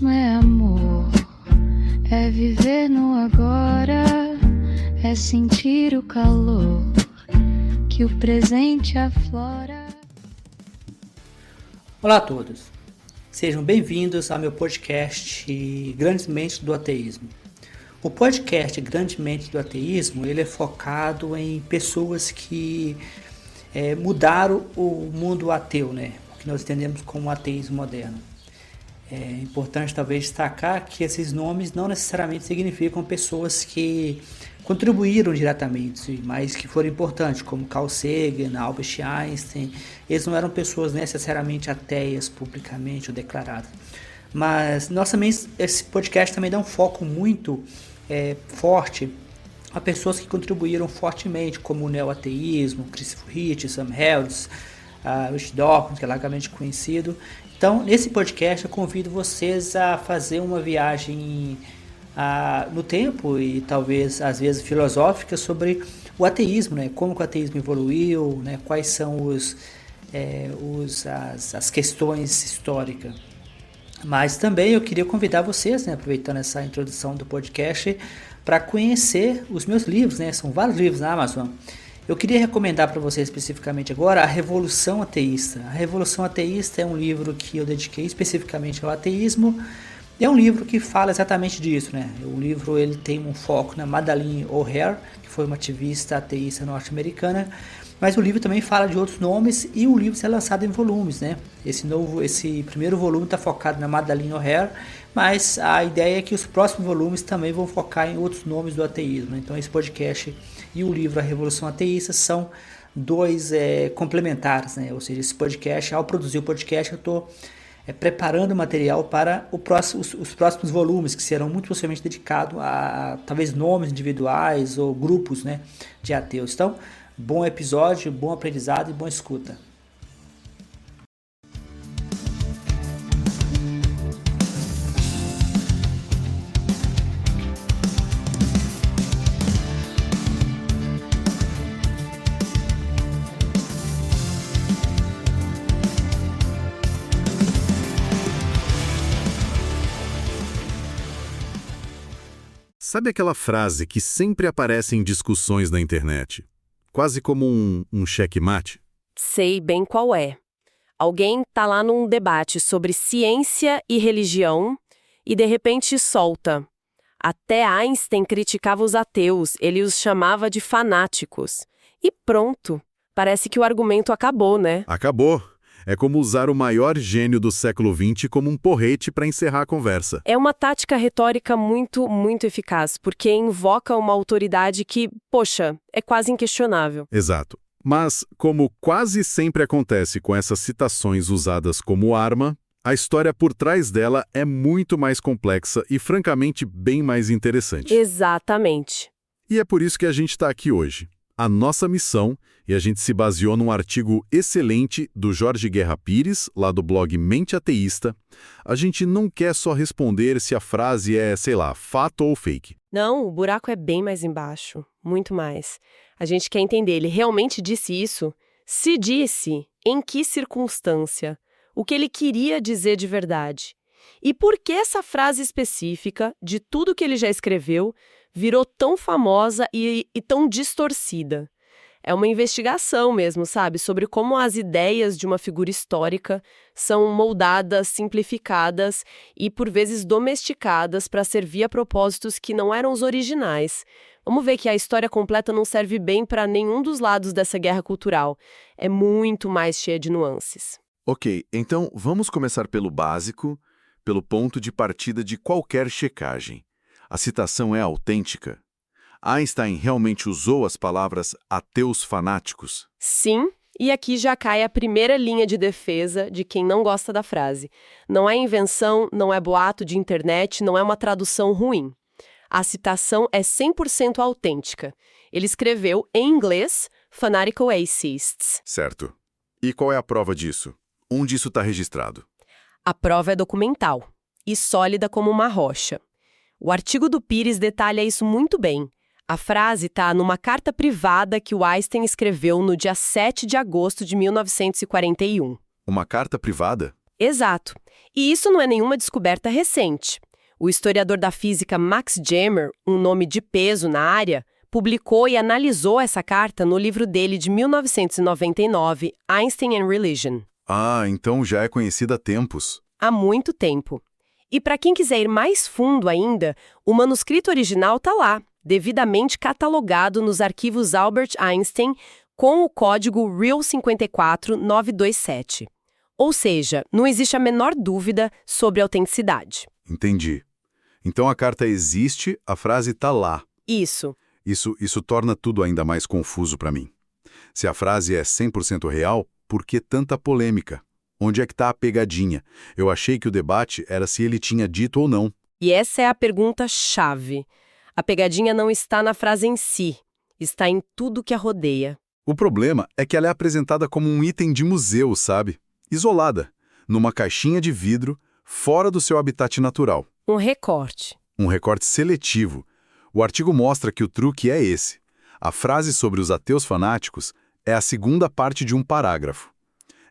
Ateísmo é amor, é viver no agora, é sentir o calor que o presente aflora. Olá a todos, sejam bem-vindos ao meu podcast Grandes Mentes do Ateísmo. O podcast Grandes Mentes do Ateísmo ele é focado em pessoas que mudaram o mundo ateu, né? O que nós entendemos como ateísmo moderno. É importante talvez destacar que esses nomes não necessariamente significam pessoas que contribuíram diretamente, mas que foram importantes, como Carl Sagan, Albert Einstein. Eles não eram pessoas necessariamente ateias publicamente ou declaradas. Mas esse podcast também dá um foco muito forte a pessoas que contribuíram fortemente, como o neoateísmo, Christopher Hitchens, Sam Harris, Richard Dawkins, que é largamente conhecido. Então, nesse podcast, eu convido vocês a fazer uma viagem no tempo e talvez, às vezes, filosófica sobre o ateísmo, né? Como que o ateísmo evoluiu, né? Quais são as questões históricas. Mas também eu queria convidar vocês, né, aproveitando essa introdução do podcast, para conhecer os meus livros, né? São vários livros na Amazon. Eu queria recomendar para vocês especificamente agora A Revolução Ateísta. A Revolução Ateísta é um livro que eu dediquei especificamente ao ateísmo. É um livro que fala exatamente disso, né? O livro ele tem um foco na Madalyn O'Hair, que foi uma ativista ateísta norte-americana, mas o livro também fala de outros nomes e o livro é lançado em volumes, né? Esse primeiro volume está focado na Madalyn O'Hair, mas a ideia é que os próximos volumes também vão focar em outros nomes do ateísmo. Então esse podcast e o livro A Revolução Ateísta são dois complementares, né? Ou seja, esse podcast, ao produzir o podcast, eu estou preparando o material para os próximos volumes, que serão muito possivelmente dedicados a talvez nomes individuais ou grupos, né, de ateus. Então, bom episódio, bom aprendizado e boa escuta. Sabe aquela frase que sempre aparece em discussões na internet? Quase como um checkmate? Sei bem qual é. Alguém tá lá num debate sobre ciência e religião e de repente solta. Até Einstein criticava os ateus, ele os chamava de fanáticos. E pronto, parece que o argumento acabou, né? Acabou. É como usar o maior gênio do século XX como um porrete para encerrar a conversa. É uma tática retórica muito, muito eficaz, porque invoca uma autoridade que, poxa, é quase inquestionável. Exato. Mas, como quase sempre acontece com essas citações usadas como arma, a história por trás dela é muito mais complexa e, francamente, bem mais interessante. Exatamente. E é por isso que a gente está aqui hoje. A nossa missão, e a gente se baseou num artigo excelente do Jorge Guerra Pires, lá do blog Mente Ateísta, a gente não quer só responder se a frase é, sei lá, fato ou fake. Não, o buraco é bem mais embaixo, muito mais. A gente quer entender, ele realmente disse isso? Se disse, em que circunstância? O que ele queria dizer de verdade? E por que essa frase específica, de tudo que ele já escreveu, virou tão famosa e tão distorcida? É uma investigação mesmo, sabe? Sobre como as ideias de uma figura histórica são moldadas, simplificadas e, por vezes, domesticadas para servir a propósitos que não eram os originais. Vamos ver que a história completa não serve bem para nenhum dos lados dessa guerra cultural. É muito mais cheia de nuances. Ok, então vamos começar pelo básico, pelo ponto de partida de qualquer checagem. A citação é autêntica? Einstein realmente usou as palavras ateus fanáticos? Sim, e aqui já cai a primeira linha de defesa de quem não gosta da frase. Não é invenção, não é boato de internet, não é uma tradução ruim. A citação é 100% autêntica. Ele escreveu, em inglês, Fanatical Atheists. Certo. E qual é a prova disso? Onde isso está registrado? A prova é documental e sólida como uma rocha. O artigo do Pires detalha isso muito bem. A frase está numa carta privada que o Einstein escreveu no dia 7 de agosto de 1941. Uma carta privada? Exato. E isso não é nenhuma descoberta recente. O historiador da física Max Jammer, um nome de peso na área, publicou e analisou essa carta no livro dele de 1999, Einstein and Religion. Ah, então já é conhecida há tempos. Há muito tempo. E para quem quiser ir mais fundo ainda, o manuscrito original está lá, devidamente catalogado nos arquivos Albert Einstein com o código REAL 54927. Ou seja, não existe a menor dúvida sobre a autenticidade. Entendi. Então a carta existe, a frase está lá. Isso. Isso torna tudo ainda mais confuso para mim. Se a frase é 100% real, por que tanta polêmica? Onde é que está a pegadinha? Eu achei que o debate era se ele tinha dito ou não. E essa é a pergunta-chave. A pegadinha não está na frase em si, está em tudo que a rodeia. O problema é que ela é apresentada como um item de museu, sabe? Isolada, numa caixinha de vidro, fora do seu habitat natural. Um recorte. Um recorte seletivo. O artigo mostra que o truque é esse. A frase sobre os ateus fanáticos é a segunda parte de um parágrafo.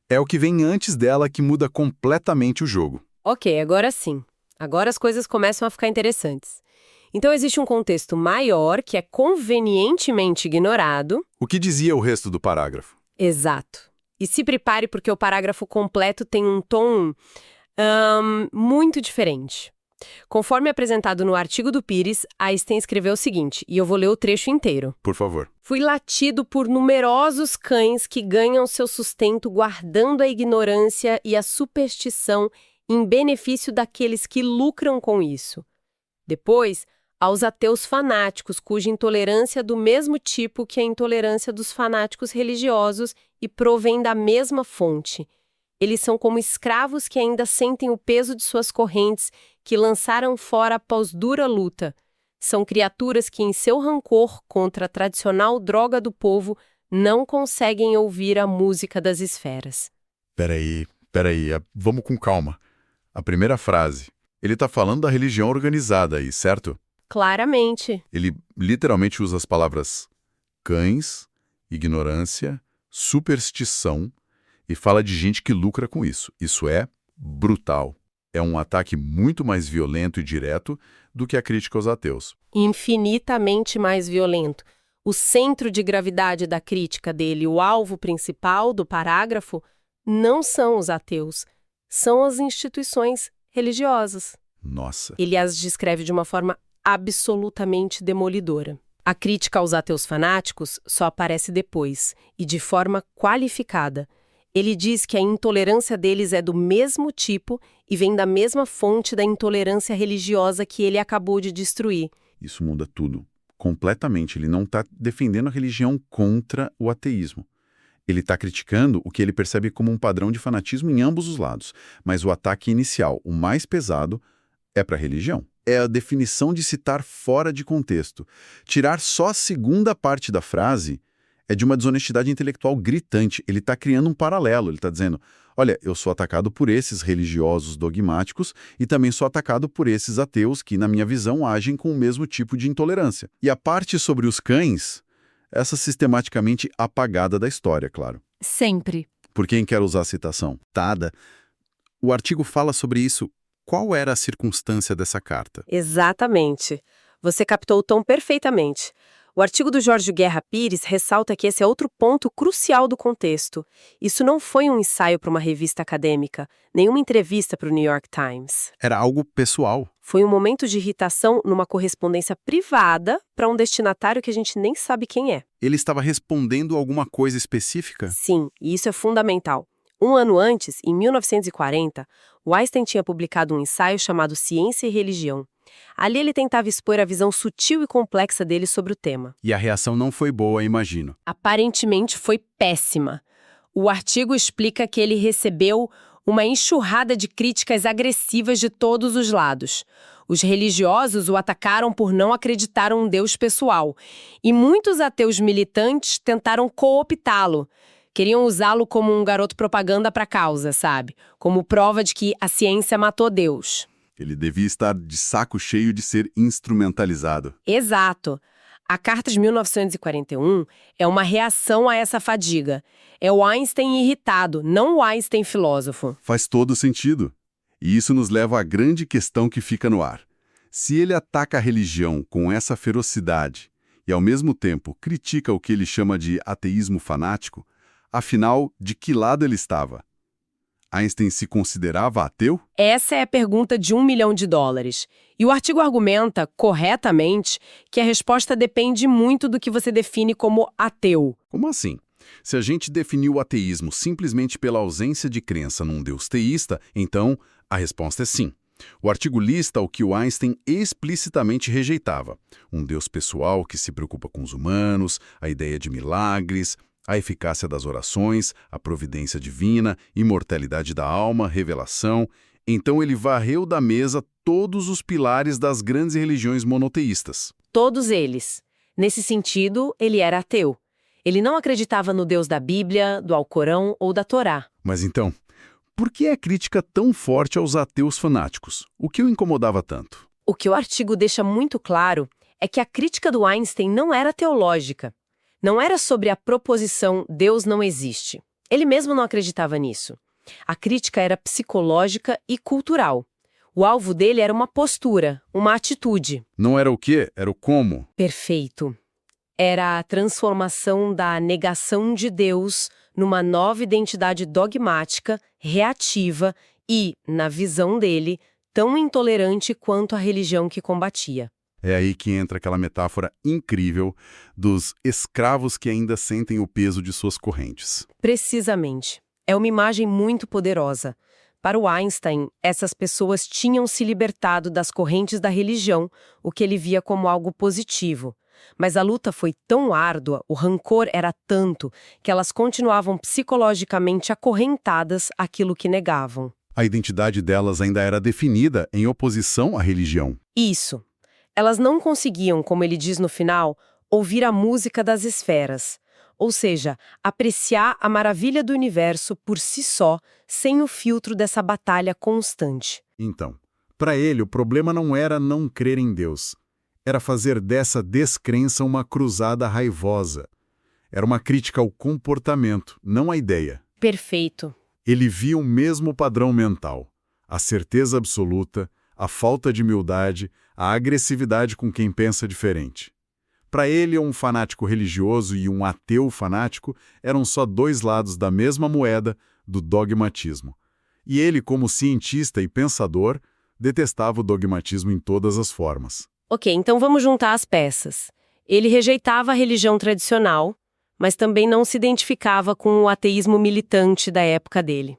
É o que vem antes dela que muda completamente o jogo. Ok, agora sim. Agora as coisas começam a ficar interessantes. Então existe um contexto maior que é convenientemente ignorado. O que dizia o resto do parágrafo? Exato. E se prepare porque o parágrafo completo tem um tom muito diferente. Conforme apresentado no artigo do Pires, Einstein escreveu o seguinte, e eu vou ler o trecho inteiro. Por favor. Fui latido por numerosos cães que ganham seu sustento guardando a ignorância e a superstição em benefício daqueles que lucram com isso. Depois, aos ateus fanáticos, cuja intolerância é do mesmo tipo que a intolerância dos fanáticos religiosos e provém da mesma fonte. Eles são como escravos que ainda sentem o peso de suas correntes, que lançaram fora após dura luta. São criaturas que, em seu rancor contra a tradicional droga do povo, não conseguem ouvir a música das esferas. Peraí, vamos com calma. A primeira frase. Ele está falando da religião organizada aí, certo? Claramente. Ele literalmente usa as palavras cães, ignorância, superstição e fala de gente que lucra com isso. Isso é brutal. É um ataque muito mais violento e direto do que a crítica aos ateus. Infinitamente mais violento. O centro de gravidade da crítica dele, o alvo principal do parágrafo, não são os ateus, são as instituições religiosas. Nossa. Ele as descreve de uma forma absolutamente demolidora. A crítica aos ateus fanáticos só aparece depois, e de forma qualificada. Ele diz que a intolerância deles é do mesmo tipo e vem da mesma fonte da intolerância religiosa que ele acabou de destruir. Isso muda tudo. Completamente. Ele não está defendendo a religião contra o ateísmo. Ele está criticando o que ele percebe como um padrão de fanatismo em ambos os lados. Mas o ataque inicial, o mais pesado, é para a religião. É a definição de citar fora de contexto. Tirar só a segunda parte da frase é de uma desonestidade intelectual gritante. Ele está criando um paralelo. Ele está dizendo, olha, eu sou atacado por esses religiosos dogmáticos e também sou atacado por esses ateus que, na minha visão, agem com o mesmo tipo de intolerância. E a parte sobre os cães, essa sistematicamente apagada da história, claro. Sempre. Por quem quer usar a citação? Tada. O artigo fala sobre isso. Qual era a circunstância dessa carta? Exatamente. Você captou o tom perfeitamente. O artigo do Jorge Guerra Pires ressalta que esse é outro ponto crucial do contexto. Isso não foi um ensaio para uma revista acadêmica, nenhuma entrevista para o New York Times. Era algo pessoal. Foi um momento de irritação numa correspondência privada para um destinatário que a gente nem sabe quem é. Ele estava respondendo alguma coisa específica? Sim, e isso é fundamental. Um ano antes, em 1940, o Einstein tinha publicado um ensaio chamado Ciência e Religião. Ali ele tentava expor a visão sutil e complexa dele sobre o tema. E a reação não foi boa, imagino. Aparentemente foi péssima. O artigo explica que ele recebeu uma enxurrada de críticas agressivas de todos os lados. Os religiosos o atacaram por não acreditar em um Deus pessoal. E muitos ateus militantes tentaram cooptá-lo. Queriam usá-lo como um garoto propaganda para a causa, sabe? Como prova de que a ciência matou Deus. Ele devia estar de saco cheio de ser instrumentalizado. Exato. A Carta de 1941 é uma reação a essa fadiga. É o Einstein irritado, não o Einstein filósofo. Faz todo sentido. E isso nos leva à grande questão que fica no ar. Se ele ataca a religião com essa ferocidade e, ao mesmo tempo, critica o que ele chama de ateísmo fanático, afinal, de que lado ele estava? Einstein se considerava ateu? Essa é a pergunta de $1 milhão. E o artigo argumenta, corretamente, que a resposta depende muito do que você define como ateu. Como assim? Se a gente definiu o ateísmo simplesmente pela ausência de crença num Deus teísta, então a resposta é sim. O artigo lista o que o Einstein explicitamente rejeitava. Um Deus pessoal que se preocupa com os humanos, a ideia de milagres, a eficácia das orações, a providência divina, imortalidade da alma, revelação. Então ele varreu da mesa todos os pilares das grandes religiões monoteístas. Todos eles. Nesse sentido, ele era ateu. Ele não acreditava no Deus da Bíblia, do Alcorão ou da Torá. Mas então, por que a crítica tão forte aos ateus fanáticos? O que o incomodava tanto? O que o artigo deixa muito claro é que a crítica do Einstein não era teológica. Não era sobre a proposição Deus não existe. Ele mesmo não acreditava nisso. A crítica era psicológica e cultural. O alvo dele era uma postura, uma atitude. Não era o quê? Era o como? Perfeito. Era a transformação da negação de Deus numa nova identidade dogmática, reativa e, na visão dele, tão intolerante quanto a religião que combatia. É aí que entra aquela metáfora incrível dos escravos que ainda sentem o peso de suas correntes. Precisamente. É uma imagem muito poderosa. Para o Einstein, essas pessoas tinham se libertado das correntes da religião, o que ele via como algo positivo. Mas a luta foi tão árdua, o rancor era tanto, que elas continuavam psicologicamente acorrentadas àquilo que negavam. A identidade delas ainda era definida em oposição à religião. Isso. Elas não conseguiam, como ele diz no final, ouvir a música das esferas. Ou seja, apreciar a maravilha do universo por si só, sem o filtro dessa batalha constante. Então, para ele, o problema não era não crer em Deus. Era fazer dessa descrença uma cruzada raivosa. Era uma crítica ao comportamento, não à ideia. Perfeito. Ele via o mesmo padrão mental. A certeza absoluta, a falta de humildade, a agressividade com quem pensa diferente. Para ele, um fanático religioso e um ateu fanático eram só dois lados da mesma moeda do dogmatismo. E ele, como cientista e pensador, detestava o dogmatismo em todas as formas. Ok, então vamos juntar as peças. Ele rejeitava a religião tradicional, mas também não se identificava com o ateísmo militante da época dele.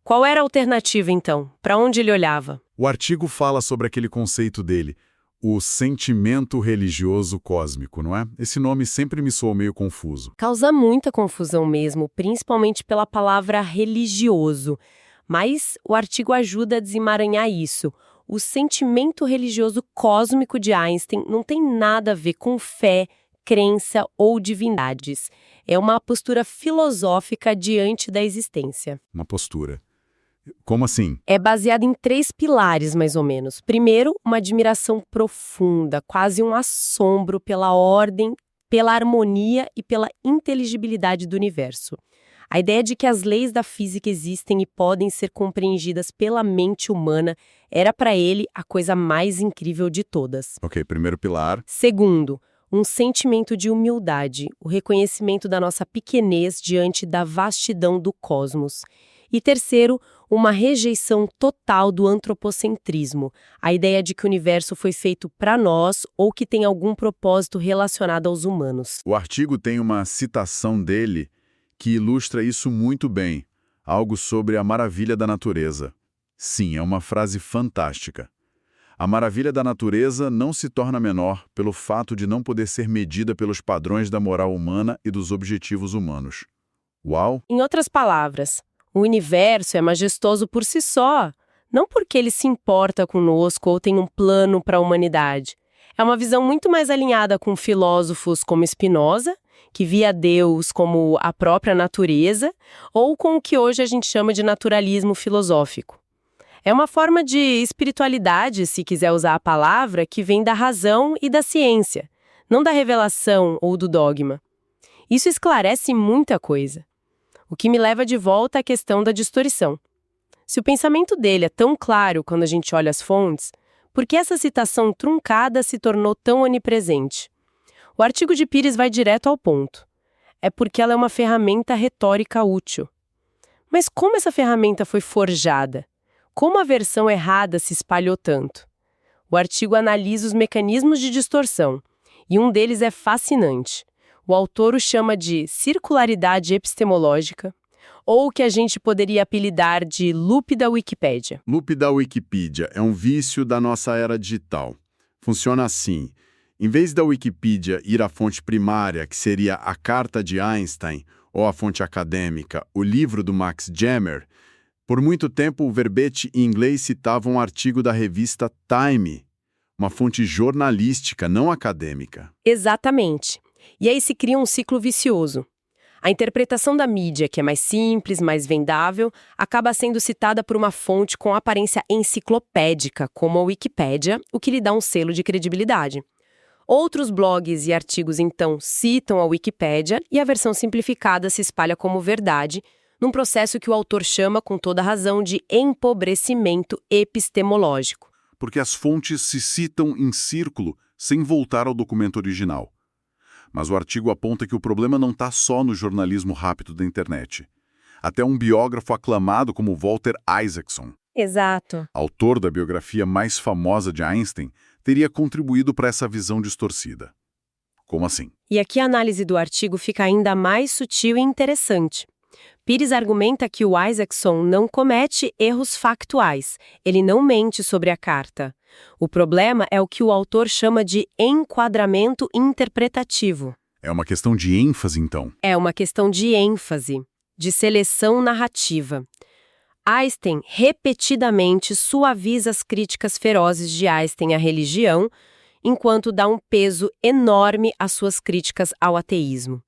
Qual era a alternativa, então? Para onde ele olhava? O artigo fala sobre aquele conceito dele, o sentimento religioso cósmico, não é? Esse nome sempre me soou meio confuso. Causa muita confusão mesmo, principalmente pela palavra religioso. Mas o artigo ajuda a desemaranhar isso. O sentimento religioso cósmico de Einstein não tem nada a ver com fé, crença ou divindades. É uma postura filosófica diante da existência. Uma postura. Como assim? É baseado em 3 pilares, mais ou menos. Primeiro, uma admiração profunda, quase um assombro pela ordem, pela harmonia e pela inteligibilidade do universo. A ideia de que as leis da física existem e podem ser compreendidas pela mente humana era para ele a coisa mais incrível de todas. Ok, primeiro pilar. Segundo, um sentimento de humildade, o reconhecimento da nossa pequenez diante da vastidão do cosmos. E terceiro, uma rejeição total do antropocentrismo, a ideia de que o universo foi feito para nós ou que tem algum propósito relacionado aos humanos. O artigo tem uma citação dele que ilustra isso muito bem, algo sobre a maravilha da natureza. Sim, é uma frase fantástica. A maravilha da natureza não se torna menor pelo fato de não poder ser medida pelos padrões da moral humana e dos objetivos humanos. Uau! Em outras palavras, o universo é majestoso por si só, não porque ele se importa conosco ou tem um plano para a humanidade. É uma visão muito mais alinhada com filósofos como Spinoza, que via Deus como a própria natureza, ou com o que hoje a gente chama de naturalismo filosófico. É uma forma de espiritualidade, se quiser usar a palavra, que vem da razão e da ciência. não da revelação ou do dogma. Isso esclarece muita coisa. O que me leva de volta à questão da distorção. Se o pensamento dele é tão claro quando a gente olha as fontes, por que essa citação truncada se tornou tão onipresente? O artigo de Pires vai direto ao ponto. É porque ela é uma ferramenta retórica útil. Mas como essa ferramenta foi forjada? Como a versão errada se espalhou tanto? O artigo analisa os mecanismos de distorção, e um deles é fascinante. O autor o chama de circularidade epistemológica, ou o que a gente poderia apelidar de loop da Wikipédia. Loop da Wikipedia é um vício da nossa era digital. Funciona assim. Em vez da Wikipedia ir à fonte primária, que seria a carta de Einstein, ou a fonte acadêmica, o livro do Max Jammer, por muito tempo o verbete em inglês citava um artigo da revista Time, uma fonte jornalística, não acadêmica. Exatamente. E aí se cria um ciclo vicioso. A interpretação da mídia, que é mais simples, mais vendável, acaba sendo citada por uma fonte com aparência enciclopédica, como a Wikipédia, o que lhe dá um selo de credibilidade. Outros blogs e artigos, então, citam a Wikipédia e a versão simplificada se espalha como verdade, num processo que o autor chama, com toda razão, de empobrecimento epistemológico. Porque as fontes se citam em círculo, sem voltar ao documento original. Mas o artigo aponta que o problema não está só no jornalismo rápido da internet. Até um biógrafo aclamado como Walter Isaacson, Exato. autor da biografia mais famosa de Einstein, teria contribuído para essa visão distorcida. Como assim? E aqui a análise do artigo fica ainda mais sutil e interessante. Pires argumenta que o Isaacson não comete erros factuais, ele não mente sobre a carta. O problema é o que o autor chama de enquadramento interpretativo. É uma questão de ênfase, então. É uma questão de ênfase, de seleção narrativa. Einstein repetidamente suaviza as críticas ferozes de Einstein à religião, enquanto dá um peso enorme às suas críticas ao ateísmo.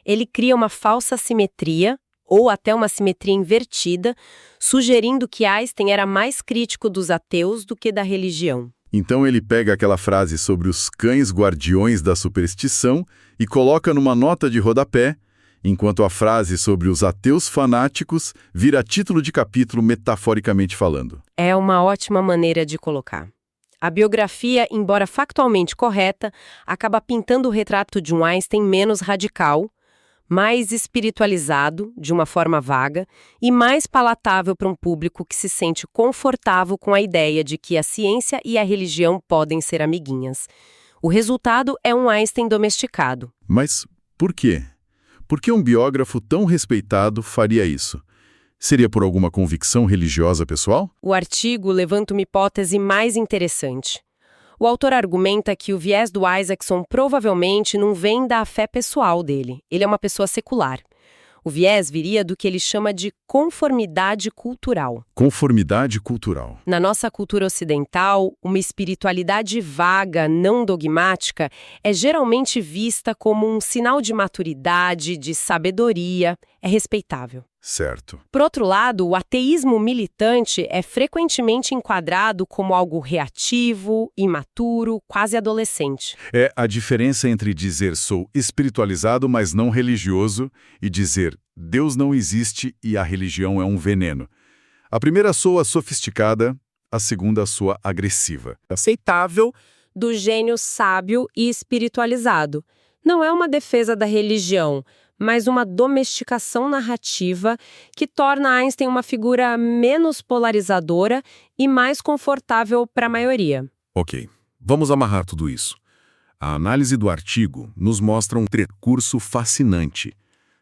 Ele cria uma falsa simetria, ou até uma simetria invertida, sugerindo que Einstein era mais crítico dos ateus do que da religião. Então ele pega aquela frase sobre os cães guardiões da superstição e coloca numa nota de rodapé, enquanto a frase sobre os ateus fanáticos vira título de capítulo metaforicamente falando. É uma ótima maneira de colocar. A biografia, embora factualmente correta, acaba pintando o retrato de um Einstein menos radical, mais espiritualizado, de uma forma vaga, e mais palatável para um público que se sente confortável com a ideia de que a ciência e a religião podem ser amiguinhas. O resultado é um Einstein domesticado. Mas por quê? Por que um biógrafo tão respeitado faria isso? Seria por alguma convicção religiosa pessoal? O artigo levanta uma hipótese mais interessante. O autor argumenta que o viés do Isaacson provavelmente não vem da fé pessoal dele. Ele é uma pessoa secular. O viés viria do que ele chama de conformidade cultural. Conformidade cultural. Na nossa cultura ocidental, uma espiritualidade vaga, não dogmática, é geralmente vista como um sinal de maturidade, de sabedoria, é respeitável. Certo. Por outro lado, o ateísmo militante é frequentemente enquadrado como algo reativo, imaturo, quase adolescente. É a diferença entre dizer sou espiritualizado, mas não religioso, e dizer Deus não existe e a religião é um veneno. A primeira soa sofisticada, a segunda soa agressiva. Aceitável do gênio sábio e espiritualizado. Não é uma defesa da religião, mas uma domesticação narrativa que torna Einstein uma figura menos polarizadora e mais confortável para a maioria. Ok, vamos amarrar tudo isso. A análise do artigo nos mostra um percurso fascinante.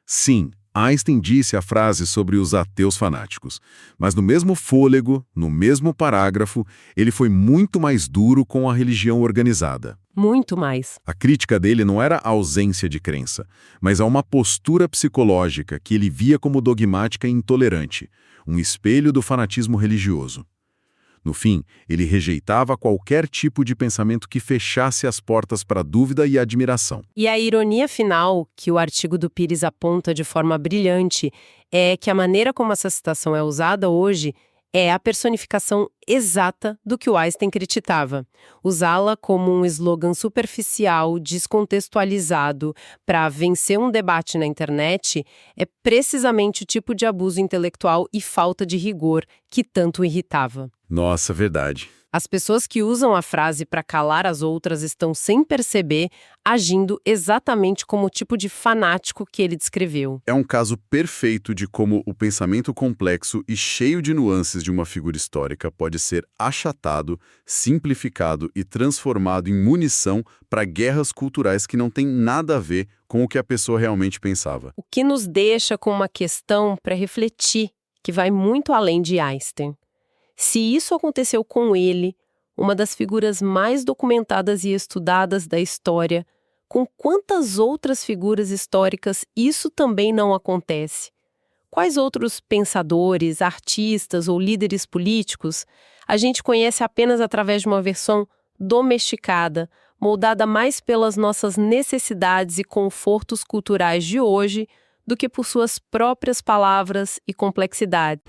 Sim, Einstein disse a frase sobre os ateus fanáticos, mas no mesmo fôlego, no mesmo parágrafo, ele foi muito mais duro com a religião organizada. Muito mais. A crítica dele não era a ausência de crença, mas a uma postura psicológica que ele via como dogmática e intolerante, um espelho do fanatismo religioso. No fim, ele rejeitava qualquer tipo de pensamento que fechasse as portas para a dúvida e a admiração. E a ironia final, que o artigo do Pires aponta de forma brilhante, é que a maneira como essa citação é usada hoje é a personificação exata do que o Einstein criticava. Usá-la como um slogan superficial, descontextualizado, para vencer um debate na internet é precisamente o tipo de abuso intelectual e falta de rigor que tanto o irritava. Nossa, verdade. As pessoas que usam a frase para calar as outras estão, sem perceber, agindo exatamente como o tipo de fanático que ele descreveu. É um caso perfeito de como o pensamento complexo e cheio de nuances de uma figura histórica pode ser achatado, simplificado e transformado em munição para guerras culturais que não têm nada a ver com o que a pessoa realmente pensava. O que nos deixa com uma questão para refletir, que vai muito além de Einstein. Se isso aconteceu com ele, uma das figuras mais documentadas e estudadas da história, com quantas outras figuras históricas isso também não acontece? Quais outros pensadores, artistas ou líderes políticos a gente conhece apenas através de uma versão domesticada, moldada mais pelas nossas necessidades e confortos culturais de hoje do que por suas próprias palavras e complexidade?